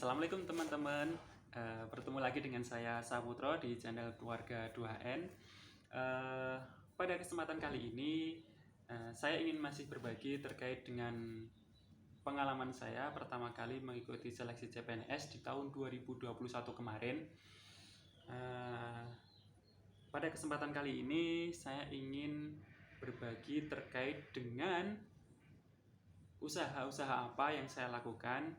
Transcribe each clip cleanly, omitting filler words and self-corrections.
Assalamualaikum teman-teman. Bertemu lagi dengan saya Saputro di channel Keluarga 2N. Pada kesempatan kali ini saya ingin masih berbagi terkait dengan pengalaman saya pertama kali mengikuti seleksi CPNS di tahun 2021 kemarin. Pada kesempatan kali ini saya ingin berbagi terkait dengan usaha-usaha apa yang saya lakukan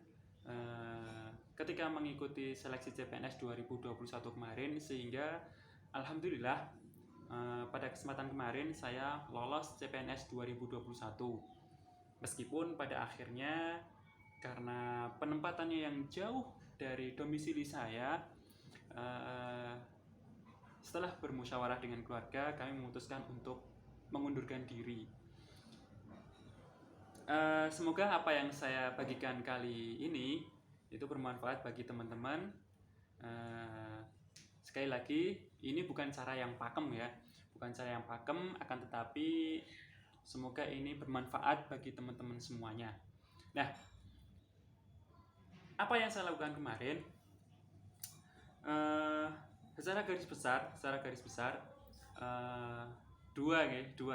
ketika mengikuti seleksi CPNS 2021 kemarin, sehingga alhamdulillah pada kesempatan kemarin saya lolos CPNS 2021. Meskipun pada akhirnya karena penempatannya yang jauh dari domisili saya, setelah bermusyawarah dengan keluarga kami memutuskan untuk mengundurkan diri. Semoga apa yang saya bagikan kali ini itu bermanfaat bagi teman-teman. Sekali lagi, ini bukan cara yang pakem ya, akan tetapi semoga ini bermanfaat bagi teman-teman semuanya. Nah, apa yang saya lakukan kemarin? Secara garis besar, dua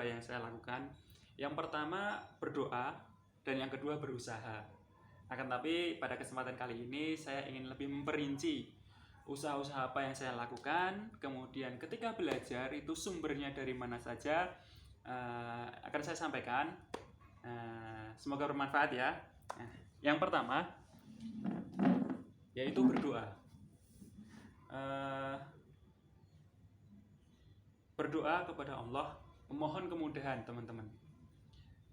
yang saya lakukan. Yang pertama berdoa dan yang kedua berusaha. Akan tapi pada kesempatan kali ini saya ingin lebih memperinci usaha-usaha apa yang saya lakukan. Kemudian ketika belajar itu sumbernya dari mana saja, akan saya sampaikan. Semoga bermanfaat ya. Yang pertama yaitu berdoa. Berdoa kepada Allah, memohon kemudahan teman-teman.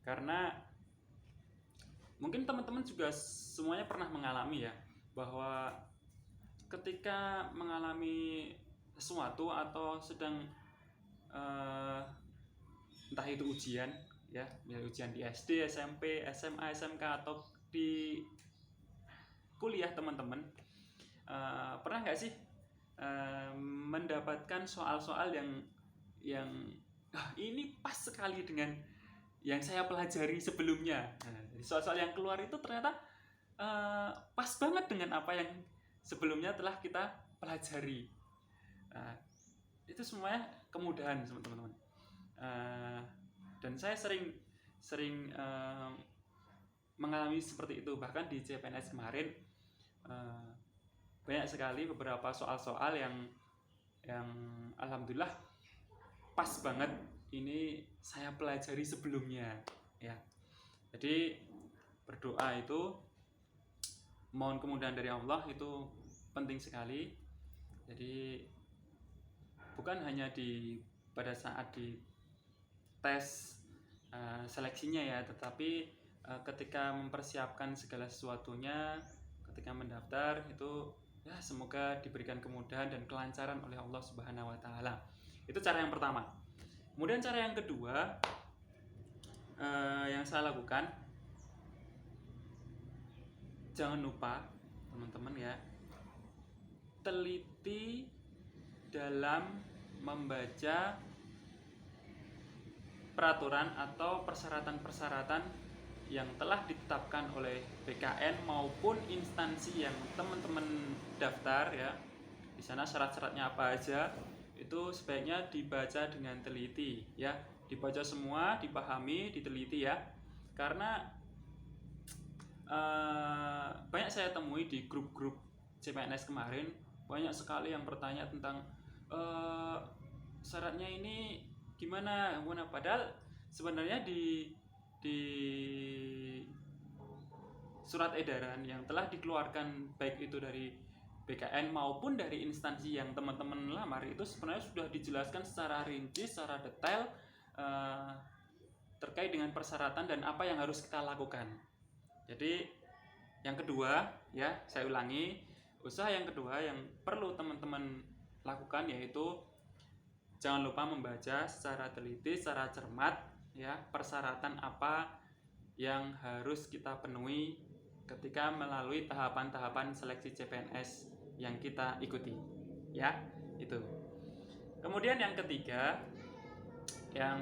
Karena mungkin teman-teman juga semuanya pernah mengalami ya, bahwa ketika mengalami sesuatu atau sedang entah itu ujian ya, ujian di SD, SMP, SMA, SMK atau di kuliah teman-teman, pernah nggak sih mendapatkan soal-soal yang ini pas sekali dengan yang saya pelajari sebelumnya. Soal-soal yang keluar itu ternyata pas banget dengan apa yang sebelumnya telah kita pelajari. Itu semuanya kemudahan teman-teman. Dan saya sering mengalami seperti itu. Bahkan di CPNS kemarin banyak sekali beberapa soal-soal yang alhamdulillah pas banget ini saya pelajari sebelumnya ya. Jadi berdoa itu, mohon kemudahan dari Allah itu penting sekali. Jadi bukan hanya pada saat di tes seleksinya ya, tetapi ketika mempersiapkan segala sesuatunya, ketika mendaftar itu ya semoga diberikan kemudahan dan kelancaran oleh Allah Subhanahu wa taala. Itu cara yang pertama. Kemudian cara yang kedua yang saya lakukan, jangan lupa teman-teman ya, teliti dalam membaca peraturan atau persyaratan-persyaratan yang telah ditetapkan oleh BKN maupun instansi yang teman-teman daftar ya. Di sana syarat-syaratnya apa aja itu sebaiknya dibaca dengan teliti ya, dibaca semua, dipahami, diteliti ya. Karena banyak saya temui di grup-grup CPNS kemarin, banyak sekali yang bertanya tentang syaratnya ini gimana, padahal sebenarnya di surat edaran yang telah dikeluarkan baik itu dari BKN maupun dari instansi yang teman-teman lamar itu sebenarnya sudah dijelaskan secara rinci, secara detail terkait dengan persyaratan dan apa yang harus kita lakukan. Jadi yang kedua ya, saya ulangi, usaha yang kedua yang perlu teman-teman lakukan yaitu jangan lupa membaca secara teliti, secara cermat ya, persyaratan apa yang harus kita penuhi ketika melalui tahapan-tahapan seleksi CPNS yang kita ikuti ya, itu. Kemudian yang ketiga yang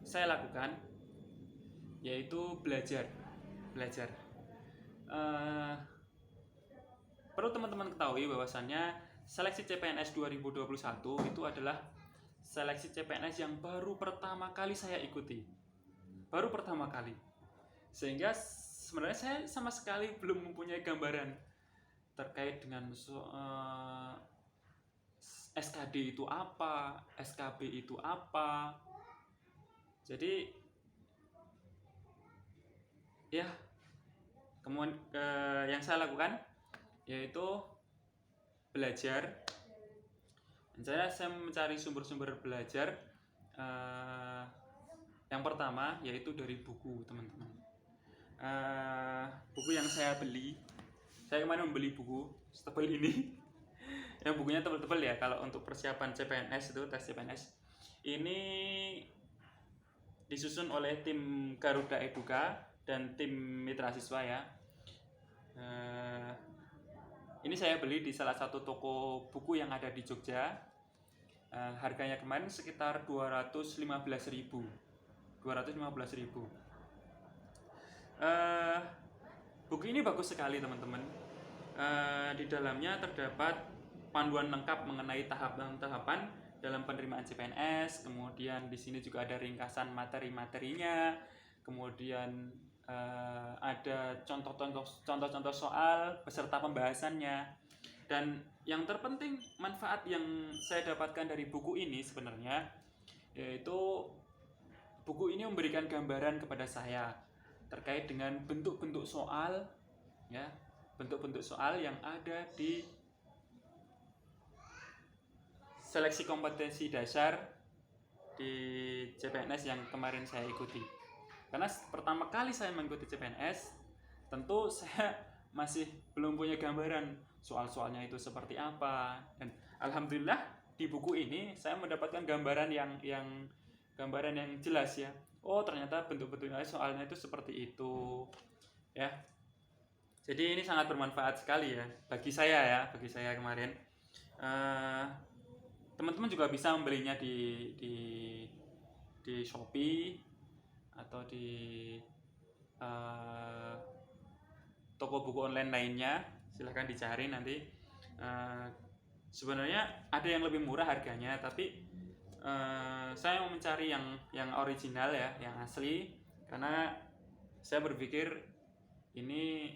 saya lakukan yaitu belajar. eh, perlu teman-teman ketahui bahwasannya seleksi CPNS 2021 itu adalah seleksi CPNS yang baru pertama kali saya ikuti. Baru pertama kali. Sehingga sebenarnya saya sama sekali belum mempunyai gambaran terkait dengan SKD itu apa, SKB itu apa. Jadi ya, kemudian yang saya lakukan yaitu belajar. Saya mencari sumber-sumber belajar. Yang pertama yaitu dari buku, teman-teman. Buku yang saya beli, saya kemarin membeli buku setebal ini. Yang bukunya tebal-tebal ya, kalau untuk persiapan CPNS itu, tes CPNS. Ini disusun oleh tim Garuda Eduka dan tim Mitra Siswa ya. Ini saya beli di salah satu toko buku yang ada di Jogja. Harganya kemarin sekitar 215.000. Buku ini bagus sekali, teman-teman. Di dalamnya terdapat panduan lengkap mengenai tahapan-tahapan dalam penerimaan CPNS. Kemudian di sini juga ada ringkasan materi-materinya. Kemudian ada contoh-contoh soal beserta pembahasannya. Dan yang terpenting, manfaat yang saya dapatkan dari buku ini sebenarnya yaitu buku ini memberikan gambaran kepada saya terkait dengan bentuk-bentuk soal ya, bentuk-bentuk soal yang ada di seleksi kompetensi dasar di CPNS yang kemarin saya ikuti. Karena pertama kali saya mengikuti CPNS, tentu saya masih belum punya gambaran soal-soalnya itu seperti apa. Dan alhamdulillah di buku ini saya mendapatkan gambaran yang jelas ya. Oh, ternyata bentuk-bentuknya soalnya itu seperti itu. Ya. Jadi ini sangat bermanfaat sekali ya bagi saya kemarin. Teman-teman juga bisa membelinya di Shopee atau di toko buku online lainnya. Silahkan dicari nanti. Sebenarnya ada yang lebih murah harganya, tapi saya mau mencari yang original ya, yang asli, karena saya berpikir ini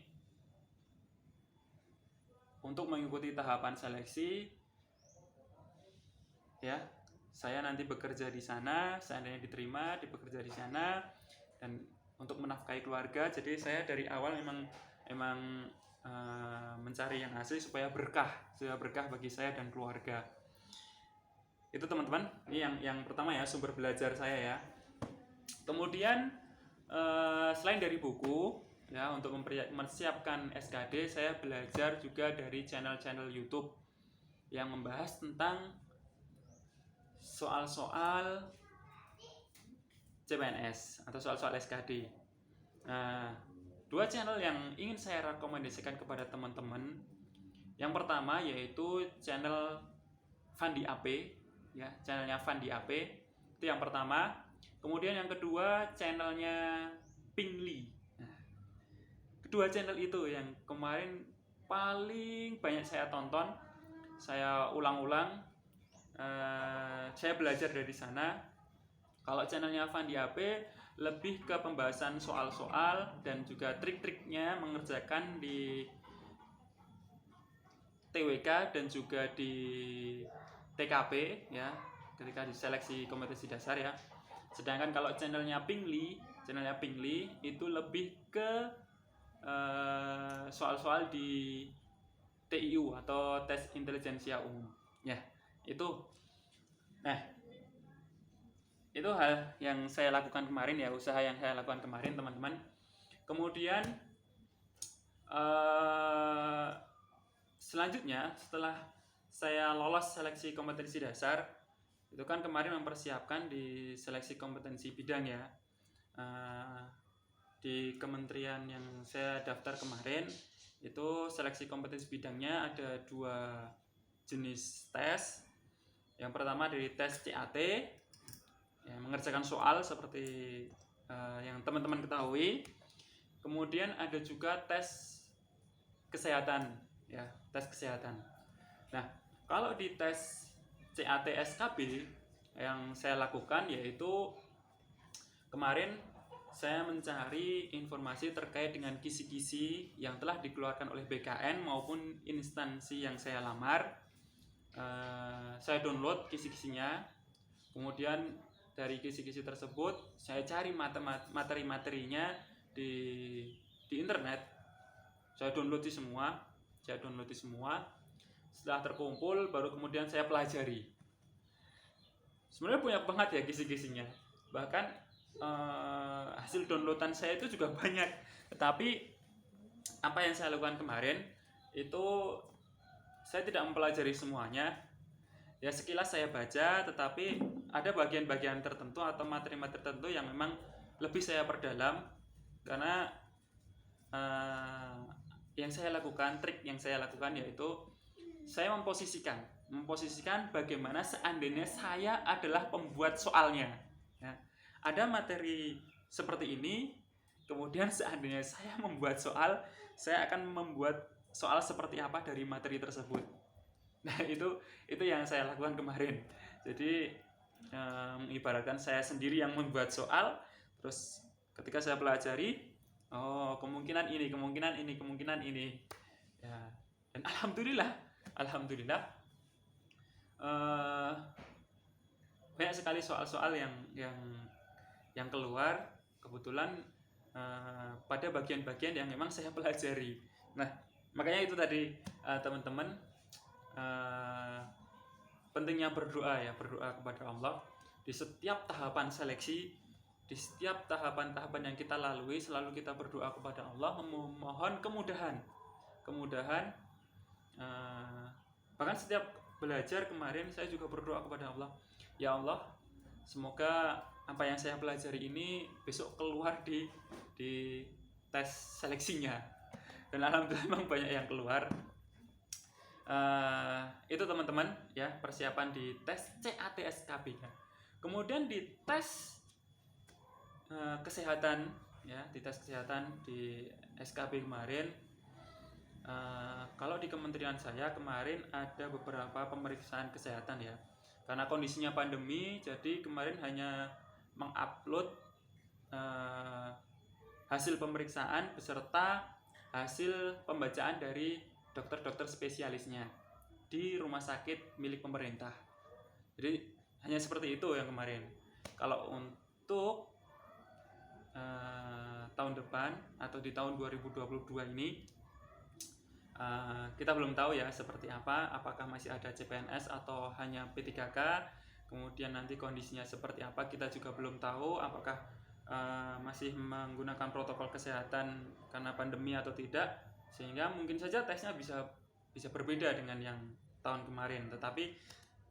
untuk mengikuti tahapan seleksi ya. Saya nanti bekerja di sana, seandainya diterima, bekerja di sana, dan untuk menafkahi keluarga. Jadi saya dari awal memang mencari yang asli supaya berkah bagi saya dan keluarga. Itu teman-teman, ini yang pertama ya, sumber belajar saya ya. Kemudian selain dari buku ya, untuk mempersiapkan SKD, saya belajar juga dari channel-channel YouTube yang membahas tentang soal-soal CPNS atau soal-soal SKD. Dua channel yang ingin saya rekomendasikan kepada teman-teman. Yang pertama yaitu channel Fandi AP ya, channelnya Fandi AP. Itu yang pertama. Kemudian yang kedua channelnya Pingli. Kedua channel itu yang kemarin paling banyak saya tonton, saya ulang-ulang. Saya belajar dari sana. Kalau channelnya Fandi AP lebih ke pembahasan soal-soal dan juga trik-triknya mengerjakan di TWK dan juga di TKP ya, ketika diseleksi kompetensi dasar ya. Sedangkan kalau channelnya Pingli itu lebih ke soal-soal di TIU atau tes intelijensia umum ya. Itu hal yang saya lakukan kemarin ya, usaha yang saya lakukan kemarin teman-teman. Kemudian selanjutnya setelah saya lolos seleksi kompetensi dasar, itu kan kemarin mempersiapkan di seleksi kompetensi bidang ya. Di kementerian yang saya daftar kemarin itu seleksi kompetensi bidangnya ada 2 jenis tes. Yang pertama dari tes CAT ya, mengerjakan soal seperti yang teman-teman ketahui. Kemudian ada juga tes kesehatan ya, tes kesehatan. Nah, kalau di tes CATSKB yang saya lakukan yaitu kemarin saya mencari informasi terkait dengan kisi-kisi yang telah dikeluarkan oleh BKN maupun instansi yang saya lamar. Saya download kisi-kisinya, kemudian dari kisi-kisi tersebut saya cari materi-materinya di internet. Saya download semua. Setelah terkumpul baru kemudian saya pelajari. Sebenarnya banyak banget ya kisi-kisinya. Bahkan hasil downloadan saya itu juga banyak. Tetapi apa yang saya lakukan kemarin itu saya tidak mempelajari semuanya. Ya sekilas saya baca, tetapi ada bagian-bagian tertentu atau materi-materi tertentu yang memang lebih saya perdalam, karena yang saya lakukan, trik yang saya lakukan yaitu saya memposisikan bagaimana seandainya saya adalah pembuat soalnya. Ya. Ada materi seperti ini, kemudian seandainya saya membuat soal, saya akan membuat soal seperti apa dari materi tersebut. Nah itu yang saya lakukan kemarin. Jadi ibaratkan saya sendiri yang membuat soal, terus ketika saya pelajari, oh kemungkinan ini, ya. Dan alhamdulillah banyak sekali soal-soal yang keluar kebetulan pada bagian-bagian yang memang saya pelajari. Nah makanya itu tadi teman-teman, pentingnya berdoa kepada Allah di setiap tahapan seleksi, di setiap tahapan-tahapan yang kita lalui. Selalu kita berdoa kepada Allah, memohon kemudahan. Bahkan setiap belajar kemarin saya juga berdoa kepada Allah, ya Allah, semoga apa yang saya pelajari ini besok keluar di tes seleksinya. Dan alhamdulillah memang banyak yang keluar. Itu teman-teman ya, persiapan di tes CATSKB. Kemudian di tes kesehatan ya, di tes kesehatan di SKB kemarin, kalau di kementerian saya kemarin ada beberapa pemeriksaan kesehatan ya, karena kondisinya pandemi, jadi kemarin hanya mengupload hasil pemeriksaan beserta hasil pembacaan dari dokter-dokter spesialisnya di rumah sakit milik pemerintah. Jadi hanya seperti itu yang kemarin. Kalau untuk tahun depan atau di tahun 2022 ini kita belum tahu ya seperti apa, apakah masih ada CPNS atau hanya P3K, kemudian nanti kondisinya seperti apa kita juga belum tahu, apakah masih menggunakan protokol kesehatan karena pandemi atau tidak, sehingga mungkin saja tesnya bisa berbeda dengan yang tahun kemarin. Tetapi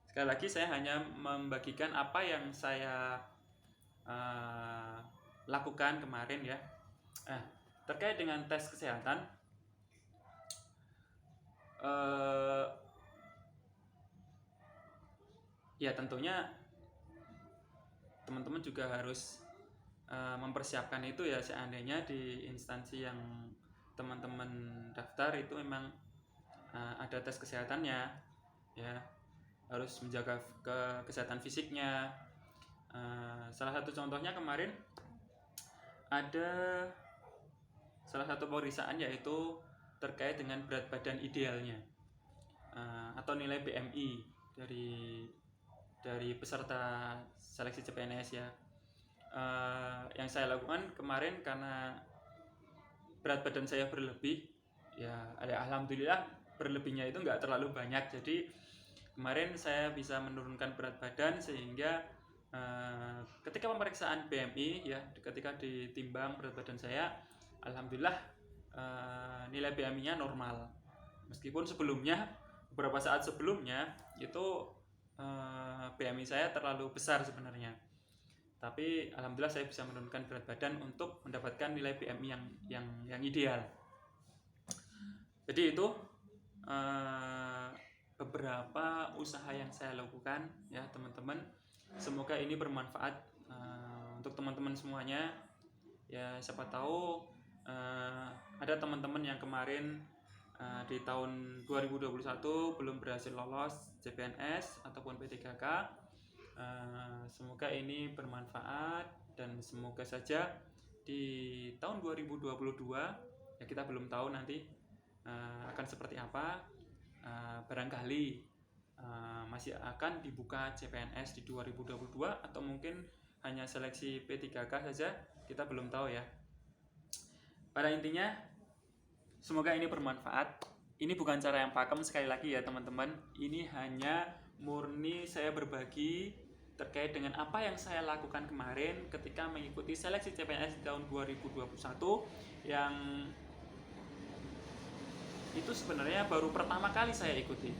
sekali lagi saya hanya membagikan apa yang saya lakukan kemarin ya. Terkait dengan tes kesehatan, ya tentunya teman-teman juga harus mempersiapkan itu ya, seandainya di instansi yang teman-teman daftar itu memang ada tes kesehatannya ya, harus menjaga kesehatan fisiknya. Salah satu contohnya kemarin ada salah satu pemeriksaan yaitu terkait dengan berat badan idealnya atau nilai BMI dari peserta seleksi CPNS ya. Yang saya lakukan kemarin karena berat badan saya berlebih ya, alhamdulillah berlebihnya itu nggak terlalu banyak, jadi kemarin saya bisa menurunkan berat badan sehingga ketika pemeriksaan BMI ya, ketika ditimbang berat badan saya, alhamdulillah nilai BMI-nya normal. Meskipun sebelumnya, beberapa saat sebelumnya itu BMI saya terlalu besar sebenarnya, tapi alhamdulillah saya bisa menurunkan berat badan untuk mendapatkan nilai BMI yang ideal. Jadi itu beberapa usaha yang saya lakukan ya teman-teman. Semoga ini bermanfaat untuk teman-teman semuanya ya. Siapa tahu ada teman-teman yang kemarin di tahun 2021 belum berhasil lolos CPNS ataupun P3K. Semoga ini bermanfaat dan semoga saja di tahun 2022 ya, kita belum tahu nanti akan seperti apa. Barangkali masih akan dibuka CPNS di 2022 atau mungkin hanya seleksi P3K saja, kita belum tahu ya. Pada intinya semoga ini bermanfaat. Ini bukan cara yang pakem, sekali lagi ya teman-teman. Ini hanya murni saya berbagi terkait dengan apa yang saya lakukan kemarin ketika mengikuti seleksi CPNS di tahun 2021, yang itu sebenarnya baru pertama kali saya ikuti.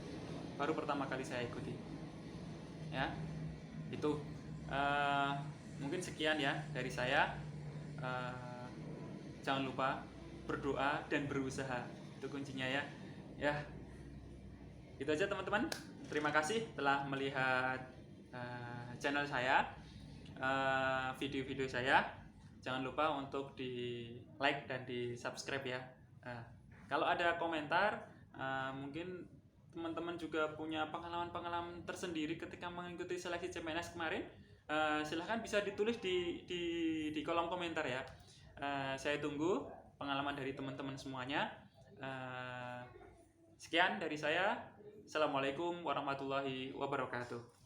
Ya, itu mungkin sekian ya dari saya. Jangan lupa berdoa dan berusaha, itu kuncinya ya. Ya, itu aja teman-teman. Terima kasih telah melihat channel saya, video-video saya. Jangan lupa untuk di like dan di subscribe ya. Kalau ada komentar, mungkin teman-teman juga punya pengalaman-pengalaman tersendiri ketika mengikuti seleksi CPNS kemarin, silahkan bisa ditulis di kolom komentar ya. Saya tunggu pengalaman dari teman-teman semuanya. Sekian dari saya. Assalamualaikum warahmatullahi wabarakatuh.